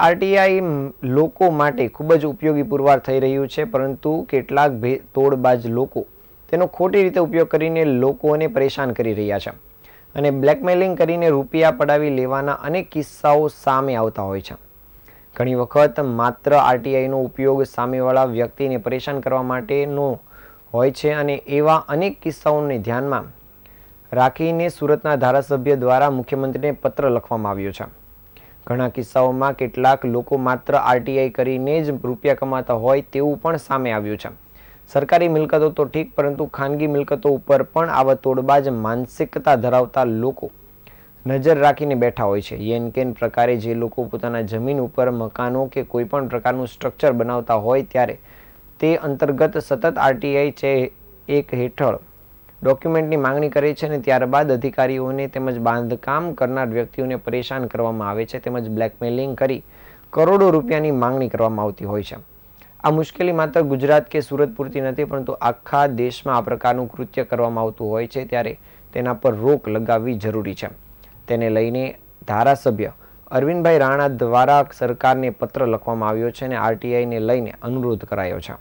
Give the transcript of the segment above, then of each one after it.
RTI લોકો માટે ખૂબ જ ઉપયોગી પુરવાર થઈ રહ્યું છે, પરંતુ કેટલાક તોડબાજ લોકો તેનો ખોટી રીતે ઉપયોગ કરીને લોકોને પરેશાન કરી રહ્યા છે અને બ્લેકમેલિંગ કરીને રૂપિયા પડાવી લેવાના અનેક કિસ્સાઓ સામે આવતા હોય છે. ઘણી વખત માત્ર આરટીઆઈનો ઉપયોગ સામેવાળા વ્યક્તિને પરેશાન કરવા માટેનો હોય છે અને એવા અનેક કિસ્સાઓને ધ્યાનમાં રાખીને સુરતના ધારાસભ્ય દ્વારા મુખ્યમંત્રીને પત્ર લખવામાં આવ્યો છે. ઘણા કિસ્સાઓમાં કેટલાક લોકો માત્ર આરટીઆઈ કરીને જ રૂપિયા કમાતા હોય તેવું પણ સામે આવ્યું છે. સરકારી મિલકતો તો ઠીક, પરંતુ ખાનગી મિલકતો ઉપર પણ આવા તોડબાજ માનસિકતા ધરાવતા લોકો નજર રાખીને બેઠા હોય છે. યેન કેન પ્રકારે જે લોકો પોતાના જમીન ઉપર મકાનો કે કોઈ પણ પ્રકારનું સ્ટ્રક્ચર બનાવતા હોય ત્યારે તે અંતર્ગત સતત આરટીઆઈ છે એક હેઠળ ડોક્યુમેન્ટની માંગણી કરે છે અને ત્યારબાદ અધિકારીઓને તેમજ બાંધકામ કરનાર વ્યક્તિઓને પરેશાન કરવામાં આવે છે તેમજ બ્લેકમેલિંગ કરી કરોડો રૂપિયાની માંગણી કરવામાં આવતી હોય છે. આ મુશ્કેલી માત્ર ગુજરાત કે સુરત પૂરતી નથી, પરંતુ આખા દેશમાં આ પ્રકારનું કૃત્ય કરવામાં આવતું હોય છે ત્યારે તેના પર રોક લગાવવી જરૂરી છે. તેને લઈને ધારાસભ્ય અરવિંદભાઈ રાણા દ્વારા સરકારને પત્ર લખવામાં આવ્યો છે અને આરટીઆઈને લઈને અનુરોધ કરાયો છે.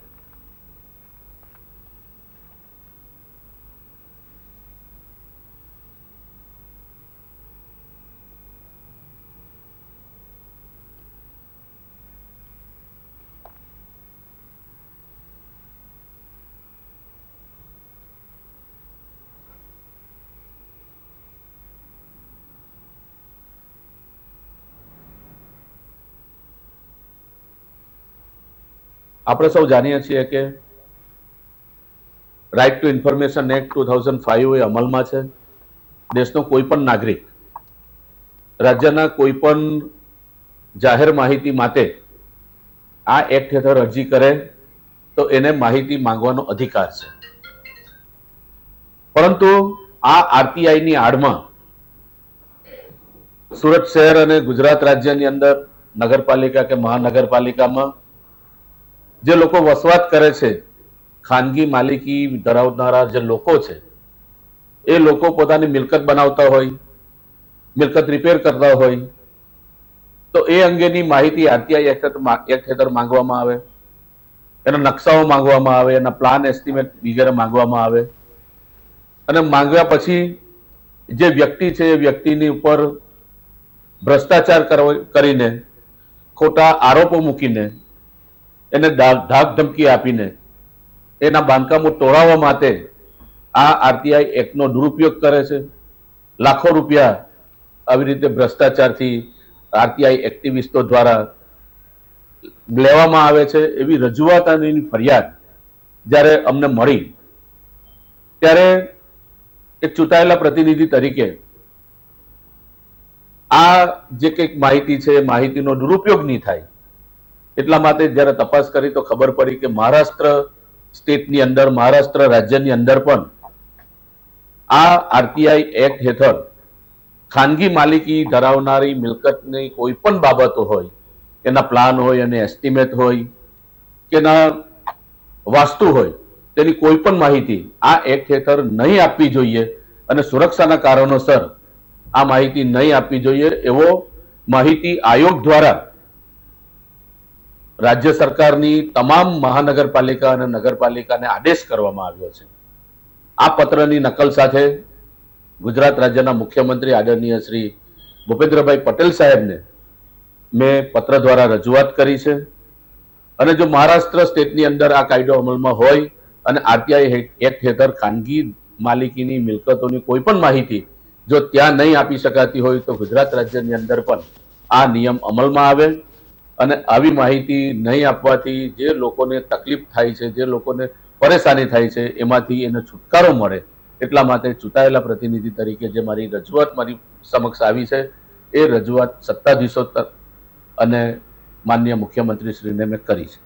આપણે સૌ જાણીએ છીએ કે રાઇટ ટુ ઇન્ફોર્મેશન એક્ટ 2005 એ અમલમાં છે. દેશનો કોઈ પણ નાગરિક રાજ્યના કોઈ પણ જાહેર માહિતી માટે આ એક્ટ હેઠળ અરજી કરે તો એને માહિતી માંગવાનો અધિકાર છે. પરંતુ આ આરટીઆઈની આડમાં સુરત શહેર અને ગુજરાત રાજ્યની અંદર નગરપાલિકા કે મહાનગરપાલિકામાં જે લોકો વસવાટ કરે છે, ખાનગી માલિકી ધરાવનારા જે લોકો છે, એ લોકો પોતાની મિલકત બનાવતા હોય, મિલકત રિપેર કરતા હોય, તો એ અંગેની માહિતી આરટીઆઈ એક્ટ હેઠળ માંગવામાં આવે, એના નકશાઓ માંગવામાં આવે, એના પ્લાન એસ્ટિમેટ વગેરે માંગવામાં આવે અને માંગ્યા પછી જે વ્યક્તિ છે એ વ્યક્તિની ઉપર ભ્રષ્ટાચાર કરીને, ખોટા આરોપો મૂકીને, એને ધાક ધમકી આપીને એના બાંધકામો તોડાવવા માટે આ આરટીઆઈ એક્ટનો દુરુપયોગ કરે છે. લાખો રૂપિયા આવી રીતે ભ્રષ્ટાચારથી આરટીઆઈ એક્ટિવિસ્ટો દ્વારા લેવામાં આવે છે. એવી રજૂઆત અને એની ફરિયાદ જ્યારે અમને મળી ત્યારે એક ચૂંટાયેલા પ્રતિનિધિ તરીકે આ જે કંઈક માહિતી છે એ માહિતીનો દુરુપયોગ નહીં થાય એટલા માટે જ્યારે તપાસ કરી તો ખબર પડી કે મહારાષ્ટ્ર સ્ટેટની અંદર, મહારાષ્ટ્ર રાજ્યની અંદર પણ આ આરટીઆઈ એક્ટ હેઠળ ખાનગી માલિકી ધરાવનારી મિલકતની કોઈ પણ બાબતો હોય, એના પ્લાન હોય અને એસ્ટિમેટ હોય કે એના વાસ્તુ હોય, તેની કોઈ પણ માહિતી આ એક્ટ હેઠળ નહીં આપવી જોઈએ અને સુરક્ષાના કારણોસર આ માહિતી નહીં આપવી જોઈએ એવો માહિતી આયોગ દ્વારા રાજ્ય સરકારની તમામ મહાનગરપાલિકા અને નગરપાલિકાને આદેશ કરવામાં આવ્યો છે. આ પત્રની નકલ સાથે ગુજરાત રાજ્યના મુખ્યમંત્રી આદરણીય શ્રી ભૂપેન્દ્રભાઈ પટેલ સાહેબને મેં પત્ર દ્વારા રજૂઆત કરી છે અને જો મહારાષ્ટ્ર સ્ટેટની અંદર આ કાયદો અમલમાં હોય અને આરટીઆઈ એક્ટ હેઠળ ખાનગી માલિકીની મિલકતોની કોઈ પણ માહિતી જો ત્યાં નહીં આપી શકાતી હોય તો ગુજરાત રાજ્યની અંદર પણ આ નિયમ અમલમાં આવે અને આવી માહિતી નહીં આપવાથી જે લોકોને તકલીફ થાય છે, જે લોકોને પરેશાની થાય છે, એમાંથી એને છુટકારો મળે એટલા માટે ચૂંટાયેલા પ્રતિનિધિ તરીકે જે મારી રજૂઆત મારી સમક્ષ આવી છે એ રજૂઆત સત્તાધીશો અને માનનીય મુખ્યમંત્રી શ્રીને મેં કરી છે.